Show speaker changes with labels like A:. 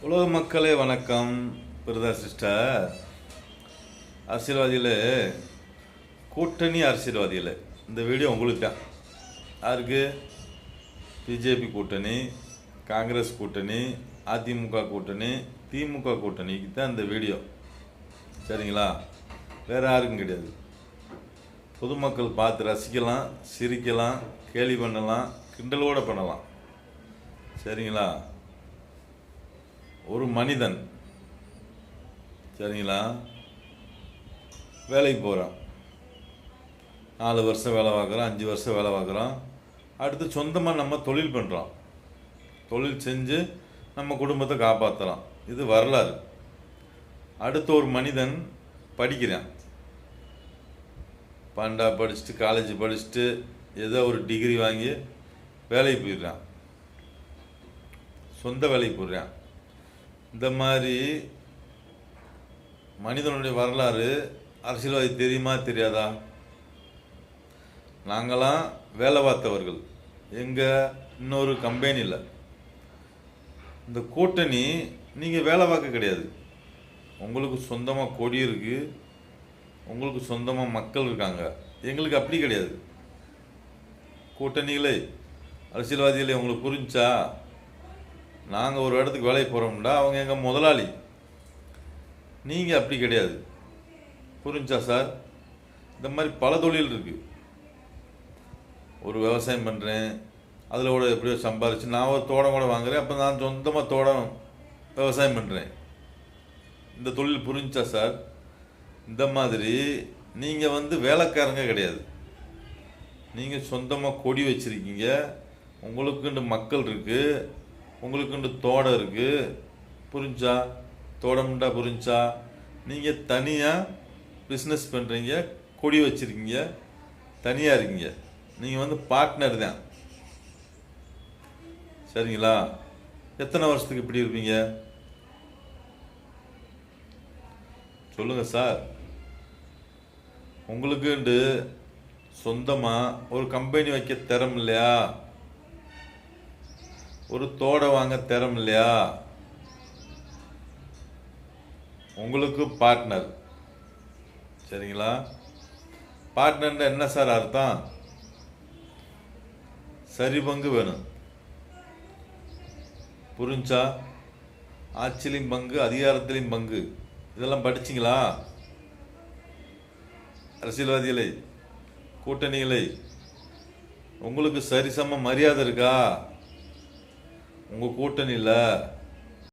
A: உலக மக்களே வணக்கம். பிரதா சிஸ்டர் அரசியல்வாதிகளே, கூட்டணி அரசியல்வாதிகளே, இந்த வீடியோ உங்களுக்கு தான். யாருக்கு? பிஜேபி கூட்டணி, காங்கிரஸ் கூட்டணி, அதிமுக கூட்டணி, திமுக கூட்டணிக்கு தான் இந்த வீடியோ. சரிங்களா? வேறு யாருக்கும் கிடையாது. பொதுமக்கள் பார்த்து ரசிக்கலாம், சிரிக்கலாம், கேலி பண்ணலாம், கிண்டலோடு பண்ணலாம். சரிங்களா? ஒரு மனிதன், சரிங்களா, வேலைக்கு போகிறான், 4 வருஷம் வேலை பார்க்குறான், 5 வருஷம் வேலை பார்க்குறான். அடுத்து சொந்தமாக நம்ம தொழில் பண்ணுறோம். தொழில் செஞ்சு நம்ம குடும்பத்தை காப்பாற்றலாம். இது வரலாறு. அடுத்து ஒரு மனிதன் படிக்கிறான், 12 படிச்சுட்டு, காலேஜ் படிச்சுட்டு, ஏதோ ஒரு டிகிரி வாங்கி வேலைக்கு போயிடுறான், சொந்த வேலைக்கு போயிடுறான். இந்த மாதிரி மனிதனுடைய வரலாறு அரசியல்வாதி தெரியுமா தெரியாதா? நாங்களாம் வேலை பார்த்தவர்கள். எங்கள் இன்னொரு கம்பெனியில் இந்த கூட்டணி நீங்கள் வேலை பார்க்க கிடையாது. உங்களுக்கு சொந்தமாக கொடி இருக்குது, உங்களுக்கு சொந்தமாக மக்கள் இருக்காங்க. எங்களுக்கு அப்படி கிடையாது. கூட்டணிகளே, அரசியல்வாதிகளே, உங்களுக்கு புரிஞ்சா? நாங்கள் ஒரு இடத்துக்கு வேலைக்கு போகிறோம்டா, அவங்க எங்கள் முதலாளி. நீங்கள் அப்படி கிடையாது. புரிஞ்சா சார்? இந்த மாதிரி பல தொழில் இருக்குது. ஒரு விவசாயம் பண்ணுறேன், அதில் கூட எப்படியோ சம்பாரிச்சு நான் ஒரு தோட்டம் கூட வாங்குறேன், அப்போ நான் சொந்தமாக தோட்டம் விவசாயம் பண்ணுறேன். இந்த தொழில் புரிஞ்சா சார்? இந்த மாதிரி நீங்கள் வேலைக்காரங்க கிடையாது. நீங்கள் சொந்தமாக கொடி வச்சுருக்கீங்க, உங்களுக்குண்டு மக்கள் இருக்குது, உங்களுக்குண்டு தோட்டம் இருக்குது. புரிஞ்சா? தோட்டம்டா புரிஞ்சா? நீங்கள் தனியாக பிஸ்னஸ் பண்ணுறீங்க, கொடி வச்சுருக்கீங்க, தனியாக இருக்கீங்க. நீங்கள் பார்ட்னர் தான். சரிங்களா? எத்தனை வருஷத்துக்கு இப்படி இருப்பீங்க சொல்லுங்கள் சார்? உங்களுக்குண்டு சொந்தமாக ஒரு கம்பெனி வைக்க திறம் இல்லையா? ஒரு தோடை வாங்க திறம் இல்லையா? உங்களுக்கு பார்ட்னர். சரிங்களா? பார்ட்னர் என்ன சார் அர்த்தம்? சரி பங்கு வேணும். புரிஞ்சா? ஆட்சியிலையும் பங்கு, அதிகாரத்திலையும் பங்கு. இதெல்லாம் படிச்சிங்களா? அரசியல்வாதிகளை, கூட்டணிகளை, உங்களுக்கு சரிசம மரியாதை இருக்கா? உங்கள் கூட்டணியில்